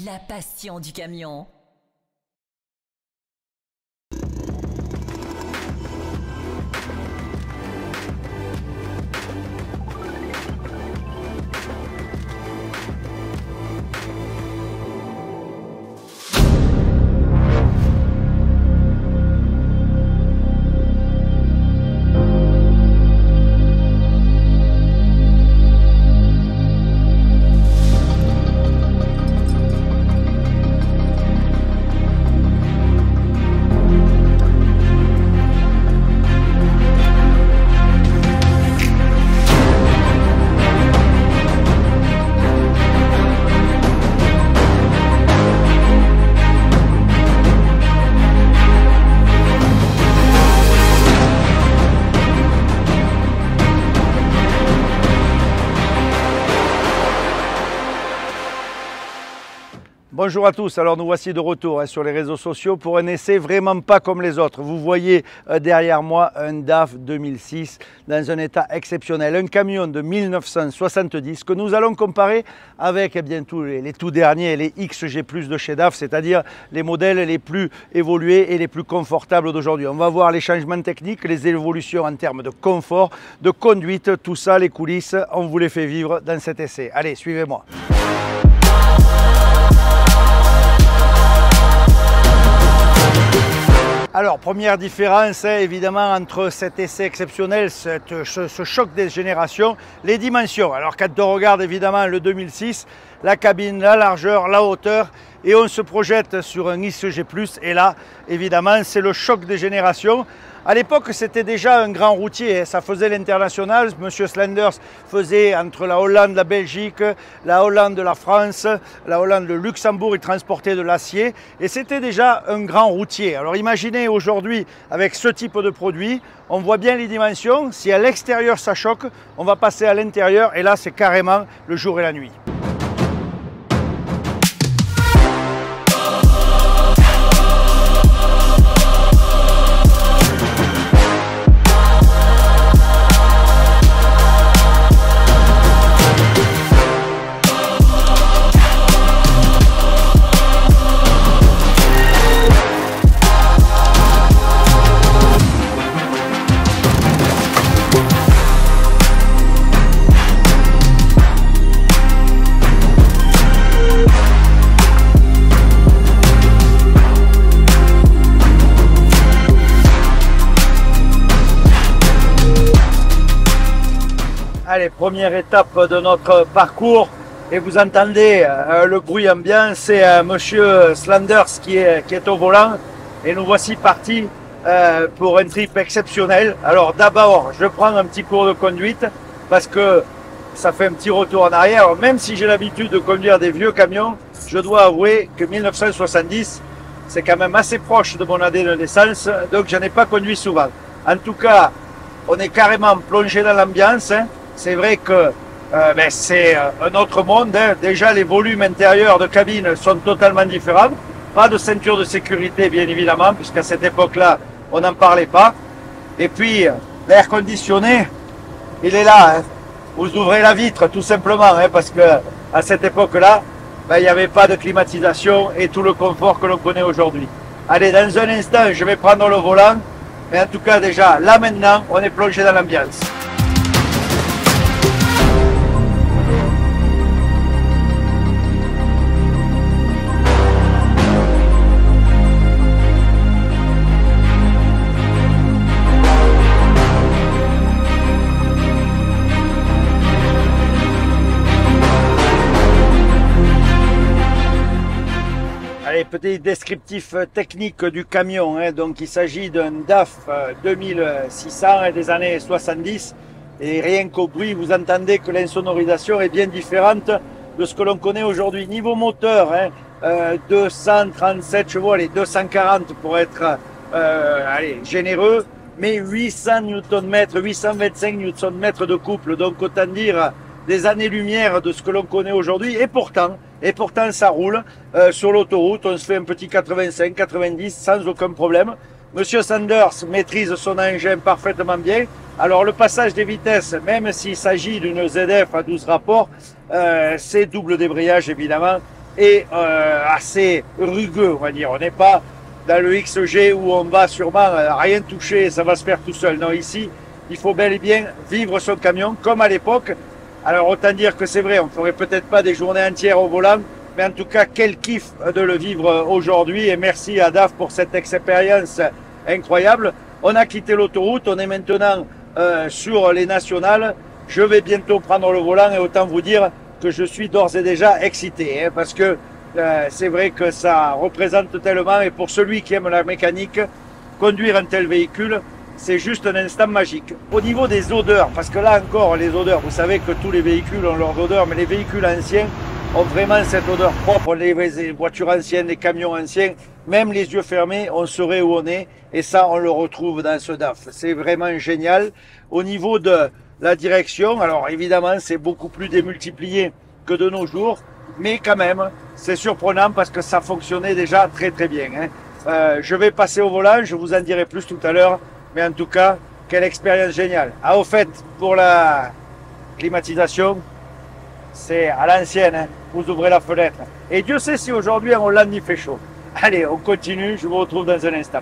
La passion du camion. Bonjour à tous, alors nous voici de retour sur les réseaux sociaux pour un essai vraiment pas comme les autres. Vous voyez derrière moi un DAF 2006 dans un état exceptionnel, un camion de 1970 que nous allons comparer avec tous les tout derniers, les XG+ de chez DAF, c'est-à-dire les modèles les plus évolués et les plus confortables d'aujourd'hui. On va voir les changements techniques, les évolutions en termes de confort, de conduite, tout ça, les coulisses, on vous les fait vivre dans cet essai. Allez, suivez-moi. Alors, première différence évidemment entre cet essai exceptionnel, ce choc des générations, les dimensions. Alors quand on regarde évidemment le 2006, la cabine, la largeur, la hauteur, et on se projette sur un XG+, et là évidemment c'est le choc des générations. À l'époque, c'était déjà un grand routier, ça faisait l'international. Monsieur Slanders faisait entre la Hollande, la Belgique, la Hollande, la France, la Hollande, le Luxembourg, il transportait de l'acier et c'était déjà un grand routier. Alors imaginez aujourd'hui avec ce type de produit, on voit bien les dimensions. Si à l'extérieur ça choque, on va passer à l'intérieur et là c'est carrément le jour et la nuit. Allez, première étape de notre parcours et vous entendez le bruit ambiant, c'est monsieur Slanders qui est au volant et nous voici partis pour un trip exceptionnel. Alors d'abord, je prends un petit cours de conduite parce que ça fait un petit retour en arrière. Même si j'ai l'habitude de conduire des vieux camions, je dois avouer que 1970, c'est quand même assez proche de mon année de naissance, donc je n'en ai pas conduit souvent. En tout cas, on est carrément plongé dans l'ambiance. C'est vrai que c'est un autre monde. Déjà, les volumes intérieurs de cabine sont totalement différents. Pas de ceinture de sécurité, bien évidemment, puisqu'à cette époque-là, on n'en parlait pas. Et puis, l'air conditionné, il est là. Vous ouvrez la vitre, tout simplement, parce que à cette époque-là, il n'y avait pas de climatisation et tout le confort que l'on connaît aujourd'hui. Allez, dans un instant, je vais prendre le volant. Mais en tout cas, déjà, là maintenant, on est plongé dans l'ambiance. Allez, petit descriptif technique du camion. Donc il s'agit d'un DAF 2600 des années 70 et rien qu'au bruit, vous entendez que l'insonorisation est bien différente de ce que l'on connaît aujourd'hui. Niveau moteur, 237 chevaux, allez, 240 pour être généreux, mais 800 Nm, 825 Nm de couple, donc autant dire des années-lumière de ce que l'on connaît aujourd'hui, et pourtant ça roule sur l'autoroute, on se fait un petit 85, 90 sans aucun problème. Monsieur Sanders maîtrise son engin parfaitement bien. Alors le passage des vitesses, même s'il s'agit d'une ZF à 12 rapports, c'est double débrayage évidemment, est assez rugueux, on va dire. On n'est pas dans le XG où on va sûrement rien toucher, ça va se faire tout seul. Non, ici, il faut bel et bien vivre son camion comme à l'époque. Alors autant dire que c'est vrai, on ne ferait peut-être pas des journées entières au volant, mais en tout cas, quel kiff de le vivre aujourd'hui. Et merci à DAF pour cette expérience incroyable. On a quitté l'autoroute, on est maintenant sur les nationales. Je vais bientôt prendre le volant et autant vous dire que je suis d'ores et déjà excité, hein, parce que c'est vrai que ça représente tellement, et pour celui qui aime la mécanique, conduire un tel véhicule, c'est juste un instant magique. Au niveau des odeurs, parce que là encore, les odeurs, vous savez que tous les véhicules ont leurs odeurs, mais les véhicules anciens ont vraiment cette odeur propre. Les voitures anciennes, les camions anciens, même les yeux fermés, on saurait où on est, et ça, on le retrouve dans ce DAF. C'est vraiment génial. Au niveau de la direction, alors évidemment, c'est beaucoup plus démultiplié que de nos jours, mais quand même, c'est surprenant parce que ça fonctionnait déjà très très bien, hein. Je vais passer au volant, je vous en dirai plus tout à l'heure, mais en tout cas, quelle expérience géniale. Ah, au fait, pour la climatisation, c'est à l'ancienne, hein. Vous ouvrez la fenêtre. Et Dieu sait si aujourd'hui en Hollande il fait chaud. Allez, on continue, je vous retrouve dans un instant.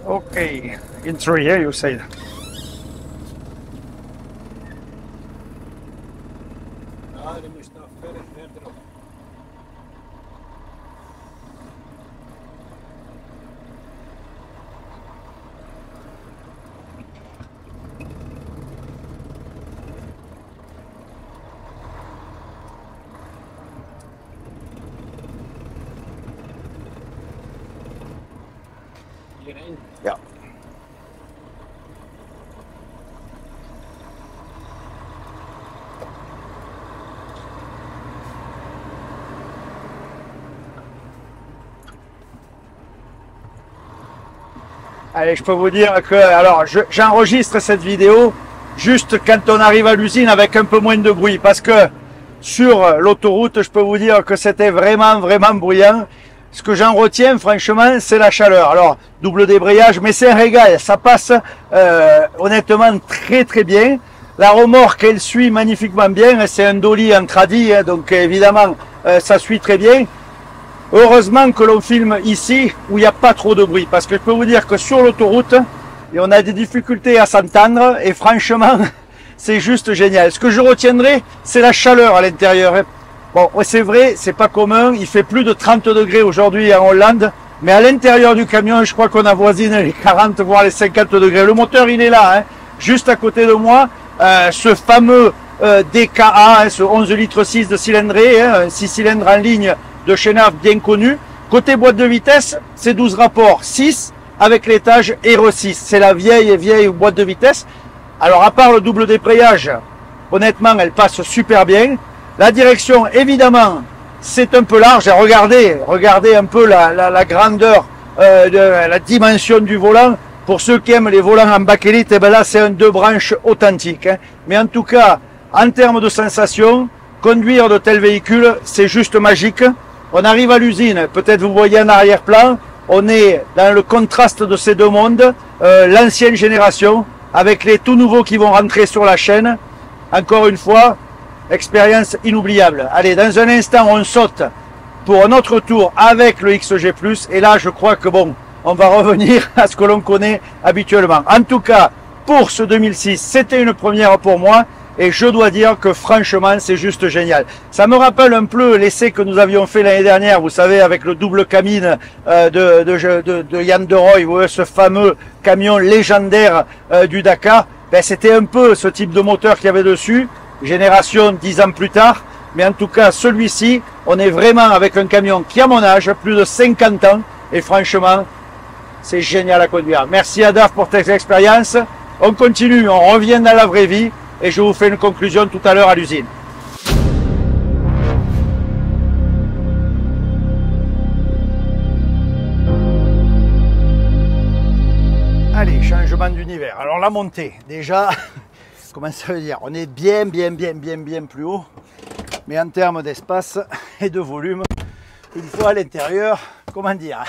Okay, in 3, yeah, you say. Yeah. Allez, je peux vous dire que, alors, j'enregistre cette vidéo juste quand on arrive à l'usine avec un peu moins de bruit, parce que sur l'autoroute, je peux vous dire que c'était vraiment bruyant. Ce que j'en retiens, franchement, c'est la chaleur. Alors, double débrayage, mais c'est un régal. Ça passe honnêtement très bien. La remorque, elle suit magnifiquement bien. C'est un dolly en tradi, hein, donc évidemment, ça suit très bien. Heureusement que l'on filme ici, où il n'y a pas trop de bruit. Parce que je peux vous dire que sur l'autoroute, on a des difficultés à s'entendre. Et franchement, c'est juste génial. Ce que je retiendrai, c'est la chaleur à l'intérieur. Bon, c'est vrai, c'est pas commun, il fait plus de 30 degrés aujourd'hui en Hollande, mais à l'intérieur du camion, je crois qu'on avoisine les 40 voire les 50 degrés. Le moteur, il est là, hein, juste à côté de moi, ce fameux DKA, hein, ce 11 litres 6 de cylindrée, hein, un 6 cylindres en ligne de Chenaf bien connu. Côté boîte de vitesse, c'est 12 rapports 6 avec l'étage R6. C'est la vieille boîte de vitesse. Alors à part le double débrayage, honnêtement, elle passe super bien. La direction, évidemment, c'est un peu large. Regardez un peu la grandeur, la dimension du volant. Pour ceux qui aiment les volants en bakélite, et ben là, c'est un 2 branches authentique, hein. Mais en tout cas, en termes de sensations, conduire de tels véhicules, c'est juste magique. On arrive à l'usine, peut-être vous voyez en arrière-plan, on est dans le contraste de ces deux mondes, l'ancienne génération, avec les tout nouveaux qui vont rentrer sur la chaîne. Encore une fois, expérience inoubliable. Allez, dans un instant, on saute pour un autre tour avec le XG+. Et là, je crois que bon, on va revenir à ce que l'on connaît habituellement. En tout cas, pour ce 2006, c'était une première pour moi. Et je dois dire que franchement, c'est juste génial. Ça me rappelle un peu l'essai que nous avions fait l'année dernière, vous savez, avec le double cabine de Yann Deroy, ce fameux camion légendaire du Dakar. Ben, c'était un peu ce type de moteur qu'il y avait dessus, génération 10 ans plus tard. Mais en tout cas, celui-ci, on est vraiment avec un camion qui a mon âge, plus de 50 ans. Et franchement, c'est génial à conduire. Merci à DAF pour cette expérience. On continue, on revient dans la vraie vie. Et je vous fais une conclusion tout à l'heure à l'usine. Allez, changement d'univers. Alors la montée, déjà, comment ça veut dire? On est bien plus haut. Mais en termes d'espace et de volume, une fois à l'intérieur, comment dire,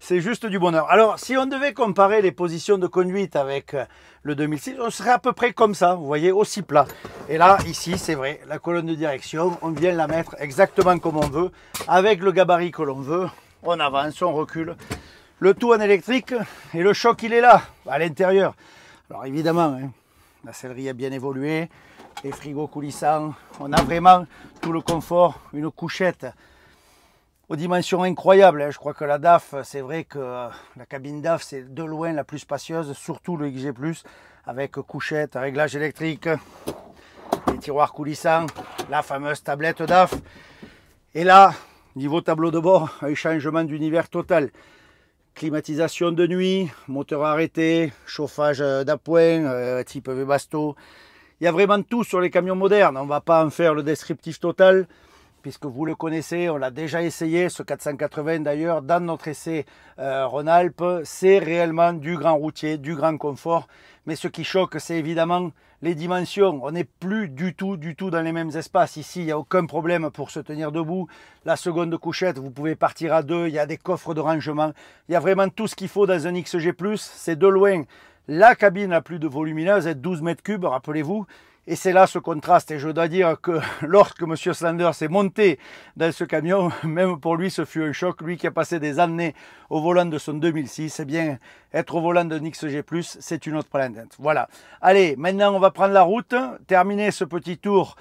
c'est juste du bonheur. Alors, si on devait comparer les positions de conduite avec le 2006, on serait à peu près comme ça, vous voyez, aussi plat. Et là, ici, c'est vrai, la colonne de direction, on vient la mettre exactement comme on veut, avec le gabarit que l'on veut. On avance, on recule. Le tout en électrique, et le choc, il est là, à l'intérieur. Alors, évidemment, hein, la sellerie a bien évolué, les frigos coulissants, on a vraiment tout le confort, une couchette aux dimensions incroyables. Je crois que la DAF, c'est vrai que la cabine DAF, c'est de loin la plus spacieuse, surtout le XG+, avec couchette, réglage électrique, les tiroirs coulissants, la fameuse tablette DAF. Et là, niveau tableau de bord, un changement d'univers total. Climatisation de nuit, moteur arrêté, chauffage d'appoint, type Webasto. Il y a vraiment tout sur les camions modernes. On ne va pas en faire le descriptif total, puisque vous le connaissez, on l'a déjà essayé, ce 480 d'ailleurs, dans notre essai Rhône-Alpes. C'est réellement du grand routier, du grand confort. Mais ce qui choque, c'est évidemment les dimensions. On n'est plus du tout dans les mêmes espaces. Ici, il n'y a aucun problème pour se tenir debout. La seconde couchette, vous pouvez partir à deux. Il y a des coffres de rangement. Il y a vraiment tout ce qu'il faut dans un XG+. C'est de loin la cabine la plus volumineuse, 12 mètres cubes, rappelez-vous. Et c'est là ce contraste. Et je dois dire que lorsque M. Slanders s'est monté dans ce camion, même pour lui, ce fut un choc. Lui qui a passé des années au volant de son 2006, eh bien, être au volant d'un XG+, c'est une autre planète. Voilà. Allez, maintenant, on va prendre la route, terminer ce petit tour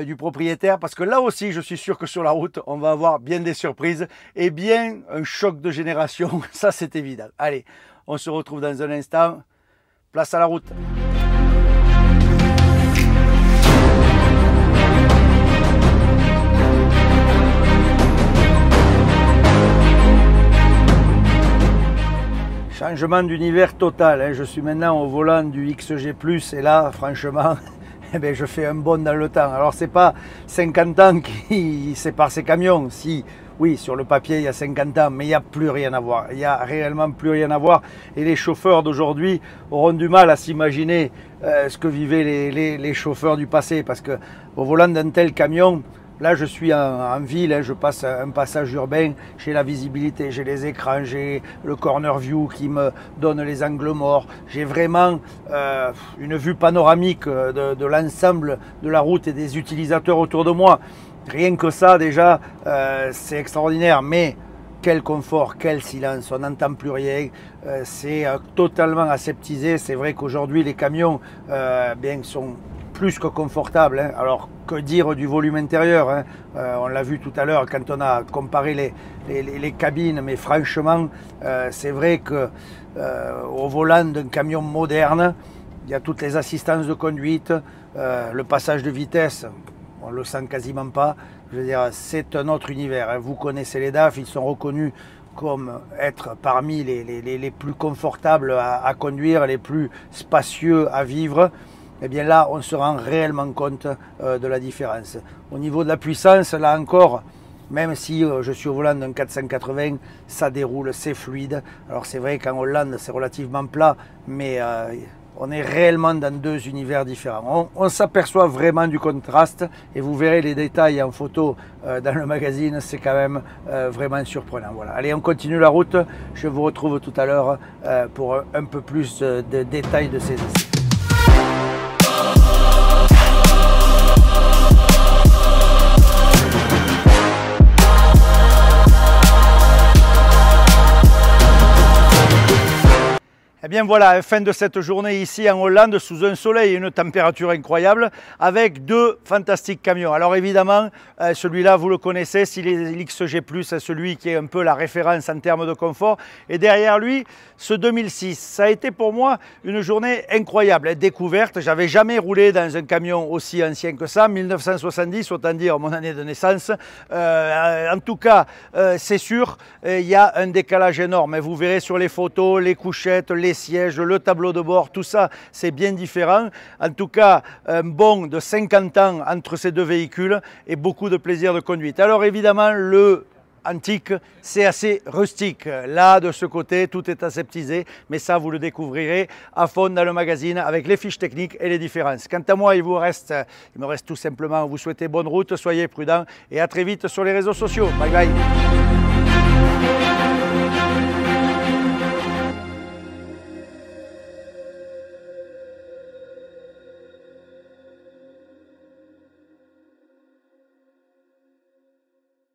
du propriétaire, parce que là aussi, je suis sûr que sur la route, on va avoir bien des surprises et bien un choc de génération. Ça, c'est évident. Allez, on se retrouve dans un instant. Place à la route. Changement d'univers total, hein. Je suis maintenant au volant du XG+, et là, franchement, eh bien, je fais un bond dans le temps. Alors, c'est pas 50 ans qui séparent ces camions. Si, oui, sur le papier, il y a 50 ans, mais il n'y a plus rien à voir. Il n'y a réellement plus rien à voir. Et les chauffeurs d'aujourd'hui auront du mal à s'imaginer ce que vivaient les chauffeurs du passé. Parce que au volant d'un tel camion, là, je suis en ville, hein, je passe un passage urbain, j'ai la visibilité, j'ai les écrans, j'ai le corner view qui me donne les angles morts. J'ai vraiment une vue panoramique de l'ensemble de la route et des utilisateurs autour de moi. Rien que ça, déjà, c'est extraordinaire. Mais quel confort, quel silence, on n'entend plus rien. C'est totalement aseptisé. C'est vrai qu'aujourd'hui, les camions bien, sont plus que confortable, hein. Alors que dire du volume intérieur, hein. On l'a vu tout à l'heure quand on a comparé les cabines, mais franchement c'est vrai que au volant d'un camion moderne, il y a toutes les assistances de conduite, le passage de vitesse, on le sent quasiment pas. Je veux dire, c'est un autre univers, hein. Vous connaissez les DAF, ils sont reconnus comme être parmi les plus confortables à conduire, les plus spacieux à vivre. Eh bien là, on se rend réellement compte de la différence. Au niveau de la puissance, là encore, même si je suis au volant d'un 480, ça déroule, c'est fluide. Alors c'est vrai qu'en Hollande, c'est relativement plat, mais on est réellement dans deux univers différents. On s'aperçoit vraiment du contraste, et vous verrez les détails en photo dans le magazine, c'est quand même vraiment surprenant. Voilà. Allez, on continue la route. Je vous retrouve tout à l'heure pour un peu plus de détails de ces essais. Eh bien voilà, fin de cette journée ici en Hollande, sous un soleil et une température incroyable, avec deux fantastiques camions. Alors évidemment, celui-là, vous le connaissez, c'est l'XG+, celui qui est un peu la référence en termes de confort. Et derrière lui, ce 2006. Ça a été pour moi une journée incroyable, découverte. J'avais jamais roulé dans un camion aussi ancien que ça, 1970, autant dire mon année de naissance. En tout cas, c'est sûr, il y a un décalage énorme. Vous verrez sur les photos, les couchettes, les sièges, le tableau de bord, tout ça, c'est bien différent. En tout cas, un bond de 50 ans entre ces deux véhicules et beaucoup de plaisir de conduite. Alors évidemment, le antique, c'est assez rustique. Là, de ce côté, tout est aseptisé, mais ça, vous le découvrirez à fond dans le magazine avec les fiches techniques et les différences. Quant à moi, il me reste tout simplement à vous souhaiter bonne route, soyez prudents et à très vite sur les réseaux sociaux. Bye bye.